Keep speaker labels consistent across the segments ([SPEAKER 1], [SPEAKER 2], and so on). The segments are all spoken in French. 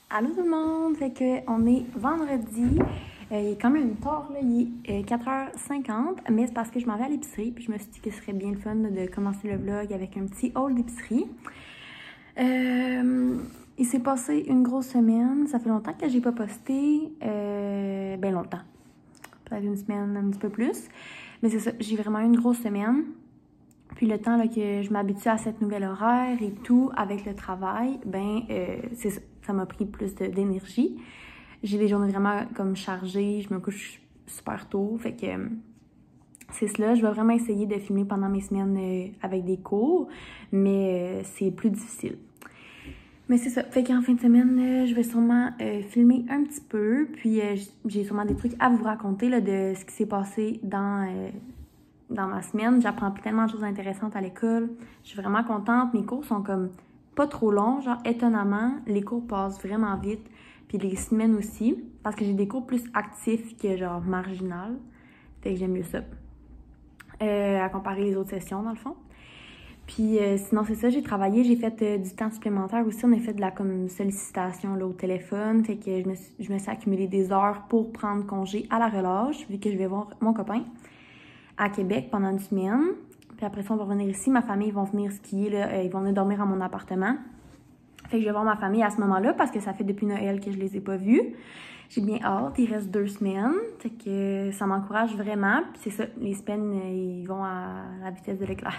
[SPEAKER 1] Allô tout le monde! Fait que on est vendredi. Il est quand même tard, là. Il est 4h50, mais c'est parce que je m'en vais à l'épicerie. Puis je me suis dit que ce serait bien le fun de commencer le vlog avec un petit haul d'épicerie. Il s'est passé une grosse semaine. Ça fait longtemps que j'ai pas posté. Ben longtemps. Peut-être une semaine, un petit peu plus. Mais c'est ça, j'ai vraiment eu une grosse semaine. Puis le temps là, que je m'habitue à cette nouvelle horaire et tout avec le travail, ben c'est ça m'a pris plus d'énergie. J'ai des journées vraiment comme chargées, je me couche super tôt, fait que c'est cela. Je vais vraiment essayer de filmer pendant mes semaines avec des cours, mais c'est plus difficile. Mais c'est ça, fait qu'en fin de semaine, je vais sûrement filmer un petit peu, puis j'ai sûrement des trucs à vous raconter là, de ce qui s'est passé dans ma semaine. J'apprends tellement de choses intéressantes à l'école. Je suis vraiment contente. Mes cours sont comme pas trop longs, genre étonnamment. Les cours passent vraiment vite. Puis les semaines aussi, parce que j'ai des cours plus actifs que genre marginal. Fait que j'aime mieux ça. À comparer les autres sessions, dans le fond. Puis sinon, c'est ça, j'ai travaillé, j'ai fait du temps supplémentaire aussi. On a fait de la comme sollicitation là, au téléphone. Fait que je me suis accumulé des heures pour prendre congé à la relâche, vu que je vais voir mon copain à Québec pendant une semaine. Puis après ça, on va revenir ici. Ma famille, ils vont venir skier, là. Ils vont venir dormir à mon appartement. Fait que je vais voir ma famille à ce moment-là parce que ça fait depuis Noël que je les ai pas vus. J'ai bien hâte. Il reste 2 semaines. Fait que ça m'encourage vraiment. Puis c'est ça, les semaines, ils vont à la vitesse de l'éclair.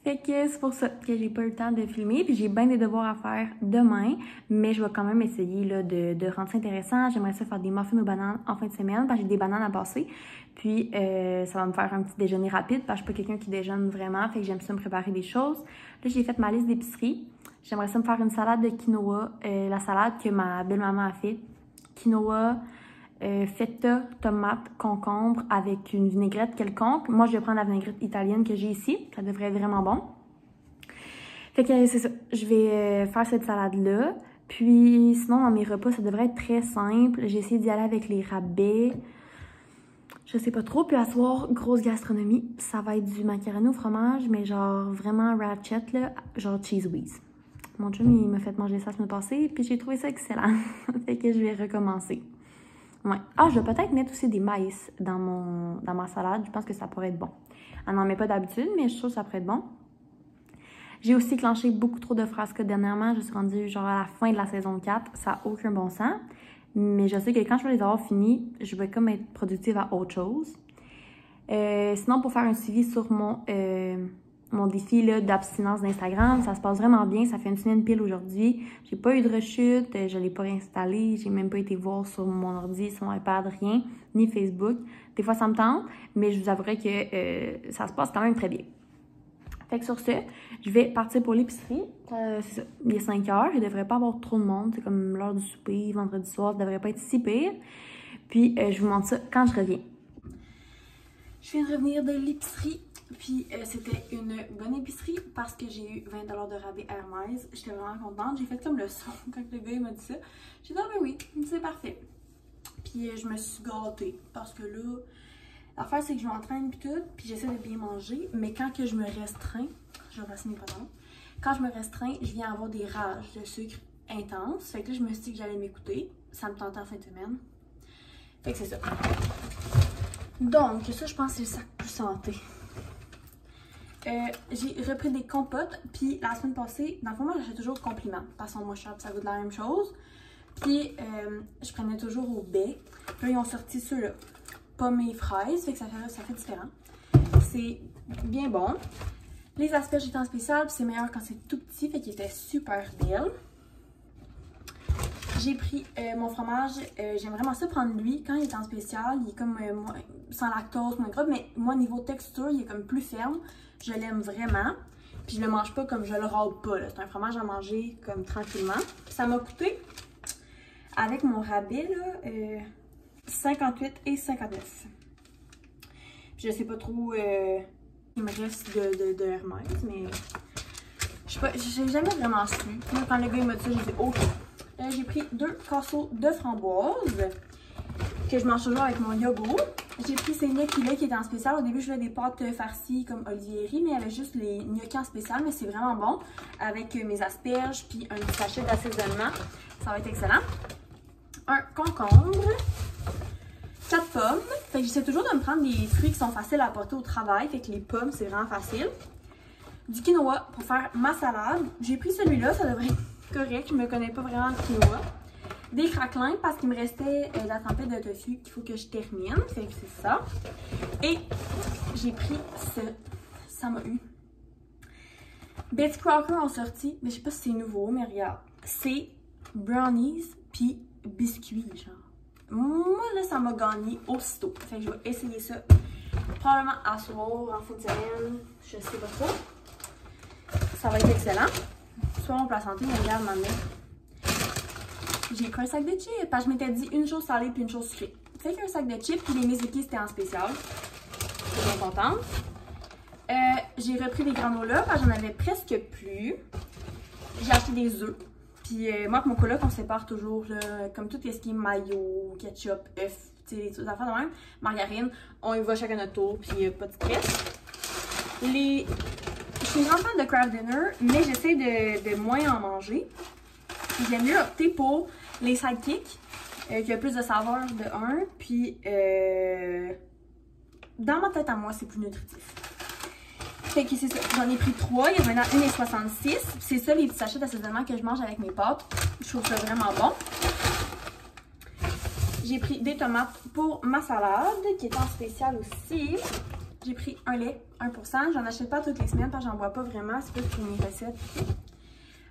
[SPEAKER 1] Fait que c'est pour ça que j'ai pas eu le temps de filmer. Puis j'ai bien des devoirs à faire demain. Mais je vais quand même essayer là, de rendre ça intéressant. J'aimerais ça faire des muffins aux bananes en fin de semaine parce que j'ai des bananes à passer. Puis ça va me faire un petit déjeuner rapide parce que je suis pas quelqu'un qui déjeune vraiment. Fait que j'aime ça me préparer des choses. Là, j'ai fait ma liste d'épicerie. J'aimerais ça me faire une salade de quinoa. La salade que ma belle-maman a fait. Quinoa, feta, tomate, concombre avec une vinaigrette quelconque. Moi, je vais prendre la vinaigrette italienne que j'ai ici. Ça devrait être vraiment bon. Fait que c'est ça. Je vais faire cette salade-là. Puis sinon, dans mes repas, ça devrait être très simple. J'ai essayé d'y aller avec les rabais. Je sais pas trop. Puis à soir, grosse gastronomie. Ça va être du macaroni au fromage, mais genre vraiment ratchet, là. Genre cheese whiz. Mon chum, il m'a fait manger ça la semaine passée, puis j'ai trouvé ça excellent. Fait que je vais recommencer. Ouais. Ah, je vais peut-être mettre aussi des maïs dans ma salade. Je pense que ça pourrait être bon. On n'en met pas d'habitude, mais je trouve que ça pourrait être bon. J'ai aussi clenché beaucoup trop de frasques dernièrement. Je suis rendue genre à la fin de la saison 4. Ça n'a aucun bon sens. Mais je sais que quand je vais les avoir finis, je vais comme être productive à autre chose. Sinon, pour faire un suivi sur mon défi d'abstinence d'Instagram, ça se passe vraiment bien. Ça fait une semaine pile aujourd'hui. J'ai pas eu de rechute, je l'ai pas réinstallé, j'ai même pas été voir sur mon ordi, sur mon iPad, rien, ni Facebook. Des fois, ça me tente, mais je vous avouerai que ça se passe quand même très bien. Fait que sur ce, je vais partir pour l'épicerie. C'est ça, il est 5h, il devrait pas avoir trop de monde. C'est comme l'heure du souper, vendredi soir, ça devrait pas être si pire. Puis, je vous montre ça quand je reviens. Je viens de revenir de l'épicerie. Puis c'était une bonne épicerie parce que j'ai eu 20$ de rabais Hermès. J'étais vraiment contente. J'ai fait comme le son quand le gars m'a dit ça. J'ai dit, ah ben oui, c'est parfait. Puis je me suis gâtée parce que là, l'affaire c'est que je m'entraîne puis tout, puis j'essaie de bien manger. Mais quand que je me restreins, je vais passer mes pantalons. Quand je me restreins, je viens avoir des rages de sucre intenses. Fait que là, je me suis dit que j'allais m'écouter. Ça me tentait en fin de semaine. Fait que c'est ça. Donc, ça, je pense que c'est le sac plus santé. J'ai repris des compotes, puis la semaine passée, dans le fond, moi j'achète toujours compliment, parce que moi ça goûte la même chose. Puis je prenais toujours au baie. Là, ils ont sorti ceux-là, pommes et fraises, fait que ça fait différent. C'est bien bon. Les asperges étaient en spécial, puis c'est meilleur quand c'est tout petit, fait qu'il était super belle. J'ai pris mon fromage, j'aime vraiment ça prendre lui quand il est en spécial, il est comme sans lactose, moins gras, mais moi niveau texture, il est comme plus ferme. Je l'aime vraiment. Puis je le mange pas comme je le râpe pas. C'est un fromage à manger comme tranquillement. Ça m'a coûté, avec mon rabais, là, 58 et 59. Puis je sais pas trop il me reste de Hermès, mais je sais pas, j'ai jamais vraiment su. Moi, quand le gars il m'a dit ça, j'ai dit OK. J'ai pris 2 casseaux de framboises que je mange toujours avec mon yogourt. J'ai pris ces gnocchis-là qui étaient en spécial. Au début, je voulais des pâtes farcies comme Olivieri, mais il y avait juste les gnocchis en spécial, mais c'est vraiment bon. Avec mes asperges, puis un petit sachet d'assaisonnement. Ça va être excellent. Un concombre. 4 pommes. Fait que j'essaie toujours de me prendre des fruits qui sont faciles à apporter au travail. Fait que les pommes, c'est vraiment facile. Du quinoa pour faire ma salade. J'ai pris celui-là, ça devrait être correct. Je me connais pas vraiment le quinoa. Des craquelins parce qu'il me restait la tempête de tofu qu'il faut que je termine. Fait que c'est ça. Et j'ai pris ce... Ça m'a eu. Betty Crocker ont sorti, mais je sais pas si c'est nouveau, mais regarde. C'est brownies puis biscuits, genre. Moi, là, ça m'a gagné aussitôt. Fait que je vais essayer ça probablement à soir, en fin de semaine. Je sais pas trop. Ça va être excellent. Soit on peut la santé, mais regarde, ma mère. J'ai pris un sac de chips parce que je m'étais dit une chose salée puis une chose sucrée. Fait qu'un sac de chips puis les Mizuki c'était en spécial. Je suis bien contente. J'ai repris les granolas parce que j'en avais presque plus. J'ai acheté des œufs. Puis moi et mon coloc, on sépare toujours là, comme tout ce qui est mayo, ketchup, œufs, tu sais, les autres affaires de même. Margarine, on y va chacun notre tour, puis pas de stress. Je suis une grande fan de Kraft Dinner, mais j'essaie de moins en manger. J'aime mieux opter pour les sidekicks, qui a plus de saveur de un, puis dans ma tête à moi, c'est plus nutritif. Fait que c'est ça, j'en ai pris 3, il y a maintenant 1,66. C'est ça les petits sachets d'assaisonnement que je mange avec mes pâtes. Je trouve ça vraiment bon. J'ai pris des tomates pour ma salade, qui est en spécial aussi. J'ai pris un lait, 1%. J'en achète pas toutes les semaines parce que j'en bois pas vraiment, c'est plus pour mes recettes.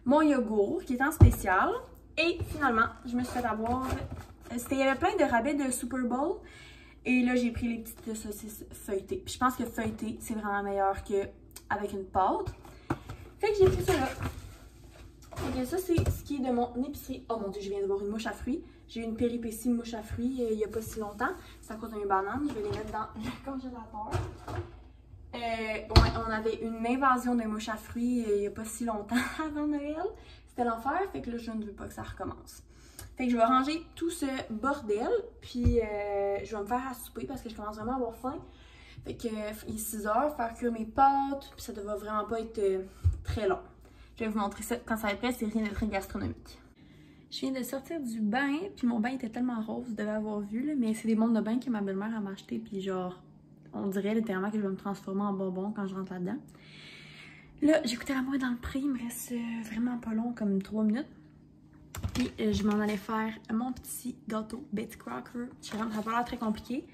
[SPEAKER 1] Mon yogourt, qui est en spécial. Et finalement, je me suis fait avoir... Il y avait plein de rabais de Super Bowl. Et là, j'ai pris les petites saucisses feuilletées. Puis je pense que feuilleté, c'est vraiment meilleur qu'avec une pâte. Fait que j'ai pris ça là. Fait que ça, c'est ce qui est de mon épicerie. Oh mon Dieu, je viens de voir une mouche à fruits. J'ai eu une péripétie mouche à fruits il n'y a pas si longtemps. C'est à cause d'une banane. Je vais les mettre dans le congélateur. On avait une invasion de mouches à fruits il n'y a pas si longtemps avant Noël. C'était l'enfer. Fait que là, je ne veux pas que ça recommence. Fait que je vais ranger tout ce bordel, puis je vais me faire à souper parce que je commence vraiment à avoir faim. Fait que il est 6 heures, faire cuire mes pâtes, puis ça ne va vraiment pas être très long. Je vais vous montrer ça quand ça va être prêt, c'est rien de très gastronomique. Je viens de sortir du bain, puis mon bain était tellement rose, vous devez avoir vu, là, mais c'est des montres de bain que ma belle-mère m'a acheté, puis genre, on dirait littéralement que je vais me transformer en bonbon quand je rentre là-dedans. Là, j'ai écouté la musique dans le prix, il me reste vraiment pas long, comme 3 minutes. Puis je m'en allais faire mon petit gâteau Betty Crocker. Ça n'a pas l'air très compliqué.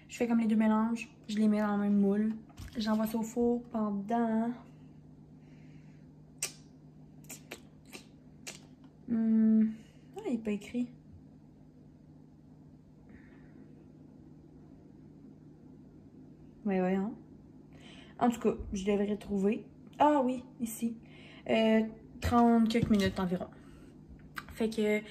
[SPEAKER 1] Je fais comme les deux mélanges. Je les mets dans le même moule. J'envoie ça au four pendant... Ah, il n'est pas écrit. Ouais, voyons. En tout cas, je devrais trouver. Ah oui, ici. 30 quelques minutes environ. Fait que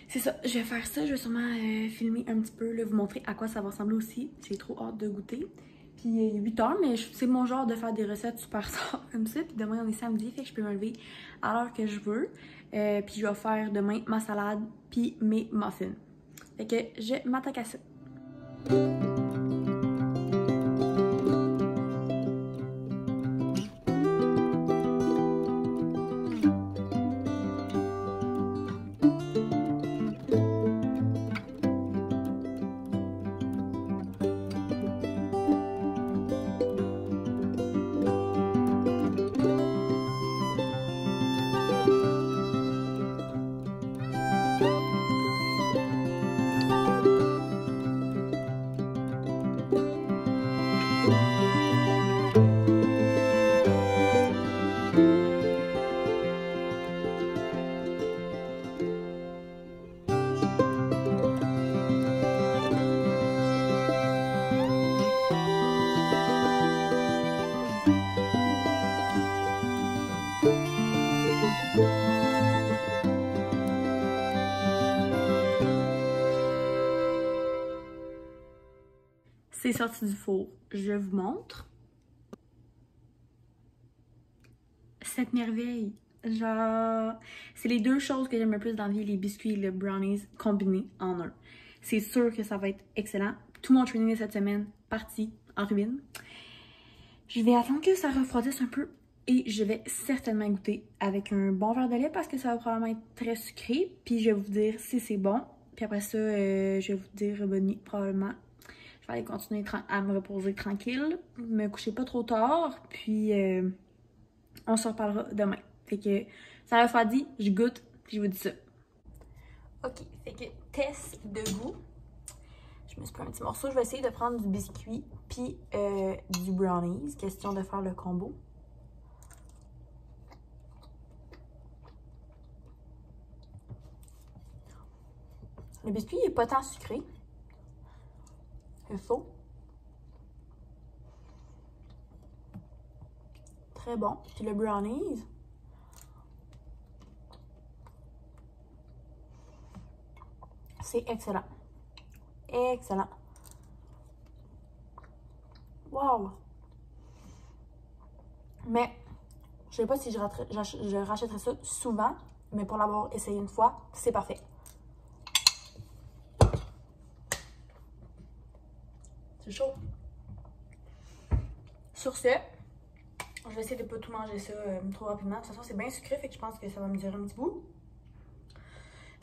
[SPEAKER 1] c'est ça, je vais faire ça, je vais sûrement filmer un petit peu, là, vous montrer à quoi ça va ressembler aussi. J'ai trop hâte de goûter. Puis il est 8 h, mais c'est mon genre de faire des recettes super tard comme ça. Puis demain on est samedi, fait que je peux me lever à l'heure que je veux. Puis je vais faire demain ma salade puis mes muffins. Fait que je m'attaque à ça. C'est sorti du four. Je vous montre. Cette merveille. Genre, c'est les deux choses que j'aime le plus dans la vie, les biscuits et les brownies combinés en un. C'est sûr que ça va être excellent. tout mon training de cette semaine parti en ruine. Je vais attendre que ça refroidisse un peu et je vais certainement goûter avec un bon verre de lait parce que ça va probablement être très sucré. Puis je vais vous dire si c'est bon. Puis après ça, je vais vous dire bonne nuit probablement. Je vais aller continuer à me reposer tranquille, me coucher pas trop tard. Puis on se reparlera demain. Fait que ça refroidit, je goûte, puis je vous dis ça. Ok, fait que test de goût. Je me suis pris un petit morceau. Je vais essayer de prendre du biscuit puis du brownies. Question de faire le combo. Le biscuit il est pas tant sucré. C'est faux. Très bon. Puis le brownies. C'est excellent. Excellent. Wow! Mais, je sais pas si je rachèterais ça souvent, mais pour l'avoir essayé une fois, c'est parfait. C'est chaud. Sur ce, je vais essayer de pas tout manger ça trop rapidement. De toute façon, c'est bien sucré, fait que je pense que ça va me durer un petit bout.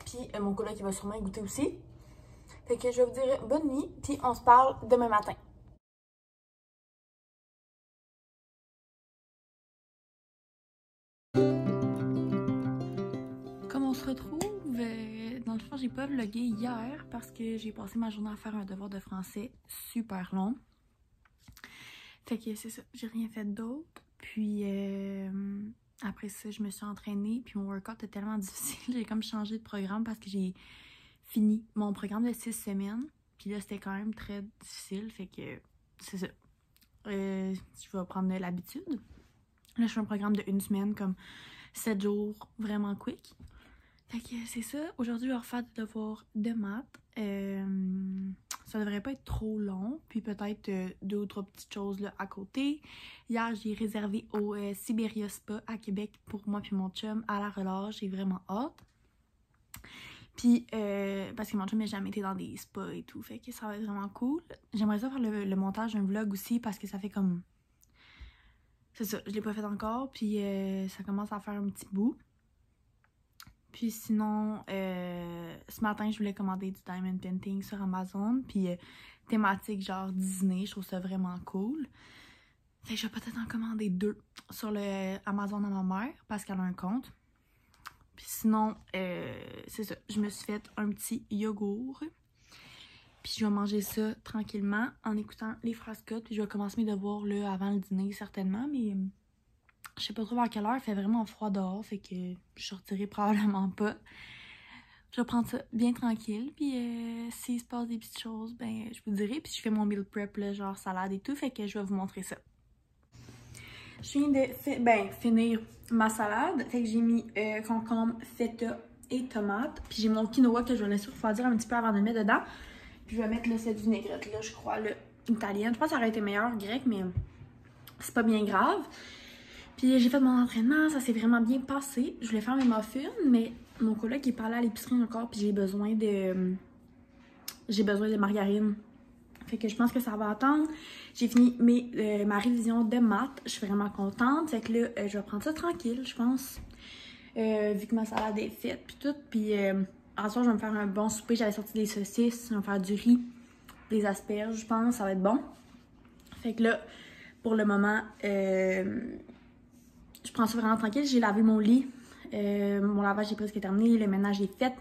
[SPEAKER 1] Puis, mon coloc, il va sûrement y goûter aussi. Fait que je vais vous dire bonne nuit, puis on se parle demain matin. Comme on se retrouve, dans le fond, j'ai pas vlogué hier parce que j'ai passé ma journée à faire un devoir de français super long. Fait que c'est ça, j'ai rien fait d'autre. Puis après ça, je me suis entraînée, puis mon workout était tellement difficile, j'ai comme changé de programme parce que j'ai fini mon programme de 6 semaines. Puis là, c'était quand même très difficile, fait que c'est ça. Je vais prendre l'habitude. Là, je fais un programme de 1 semaine, comme 7 jours, vraiment quick. Fait que c'est ça. Aujourd'hui, je vais refaire des devoirs de maths. Ça devrait pas être trop long. Puis peut-être 2 ou 3 petites choses là, à côté. Hier, j'ai réservé au Siberia Spa à Québec pour moi puis mon chum à la relâche. J'ai vraiment hâte. Puis, parce que mon chum n'a jamais été dans des spas et tout. Fait que ça va être vraiment cool. J'aimerais ça faire le montage d'un vlog aussi parce que ça fait comme... C'est ça, je l'ai pas fait encore. Puis ça commence à faire un petit bout. Puis sinon, ce matin, je voulais commander du diamond painting sur Amazon. Puis thématique genre Disney, je trouve ça vraiment cool. Fait que je vais peut-être en commander 2 sur le Amazon à ma mère parce qu'elle a un compte. Puis sinon, c'est ça, je me suis fait un petit yogourt. Puis je vais manger ça tranquillement en écoutant les Frères Scott. Puis je vais commencer mes devoirs là, avant le dîner certainement, mais... Je sais pas trop vers quelle heure, il fait vraiment froid dehors, fait que je sortirai probablement pas. Je vais prendre ça bien tranquille, puis s'il se passe des petites choses, ben je vous dirai. Puis je fais mon meal prep, là, genre salade et tout, fait que je vais vous montrer ça. Je viens de finir ma salade, fait que j'ai mis concombre, feta et tomate. Puis j'ai mon quinoa que je vais laisser refroidir un petit peu avant de le mettre dedans. Puis je vais mettre là, cette vinaigrette là, je crois, là, italienne. Je pense que ça aurait été meilleur grec, mais c'est pas bien grave. Puis j'ai fait mon entraînement, ça s'est vraiment bien passé. Je voulais faire mes muffins, mais mon coloc est pas allé à l'épicerie encore, puis j'ai besoin de margarine. Fait que je pense que ça va attendre. J'ai fini ma révision de maths, je suis vraiment contente. Fait que là, je vais prendre ça tranquille, je pense. Vu que ma salade est faite, puis tout. Puis en soir, je vais me faire un bon souper. J'avais sorti des saucisses, je vais me faire du riz, des asperges, je pense, ça va être bon. Fait que là, pour le moment... je prends ça vraiment tranquille. J'ai lavé mon lit. Mon lavage est presque terminé. Le ménage est fait.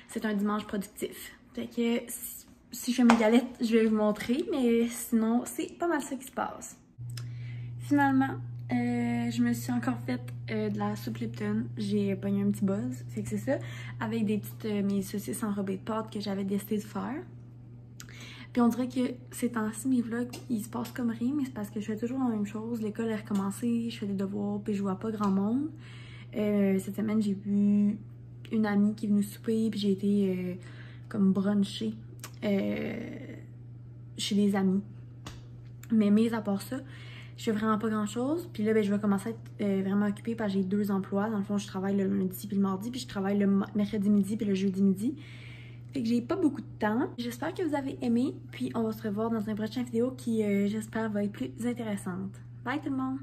[SPEAKER 1] C'est un dimanche productif. Fait que si je fais mes galettes, je vais vous montrer. Mais sinon, c'est pas mal ça qui se passe. Finalement, je me suis encore fait de la soupe Lipton. J'ai pogné un petit buzz. Fait que c'est ça. Avec des petites mes saucisses enrobées de pâte que j'avais décidé de faire. Puis on dirait que ces temps-ci, mes vlogs, ils se passent comme rien, mais c'est parce que je fais toujours la même chose. L'école est recommencée, je fais des devoirs, puis je vois pas grand monde. Cette semaine, j'ai vu une amie qui est venue souper, puis j'ai été comme bruncher chez des amis. Mais mis à part ça, je fais vraiment pas grand-chose. Puis là, ben, je vais commencer à être vraiment occupée parce que j'ai 2 emplois. Dans le fond, je travaille le lundi puis le mardi, puis je travaille le mercredi midi puis le jeudi midi. Fait que j'ai pas beaucoup de temps. J'espère que vous avez aimé, puis on va se revoir dans une prochaine vidéo qui, j'espère, va être plus intéressante. Bye tout le monde!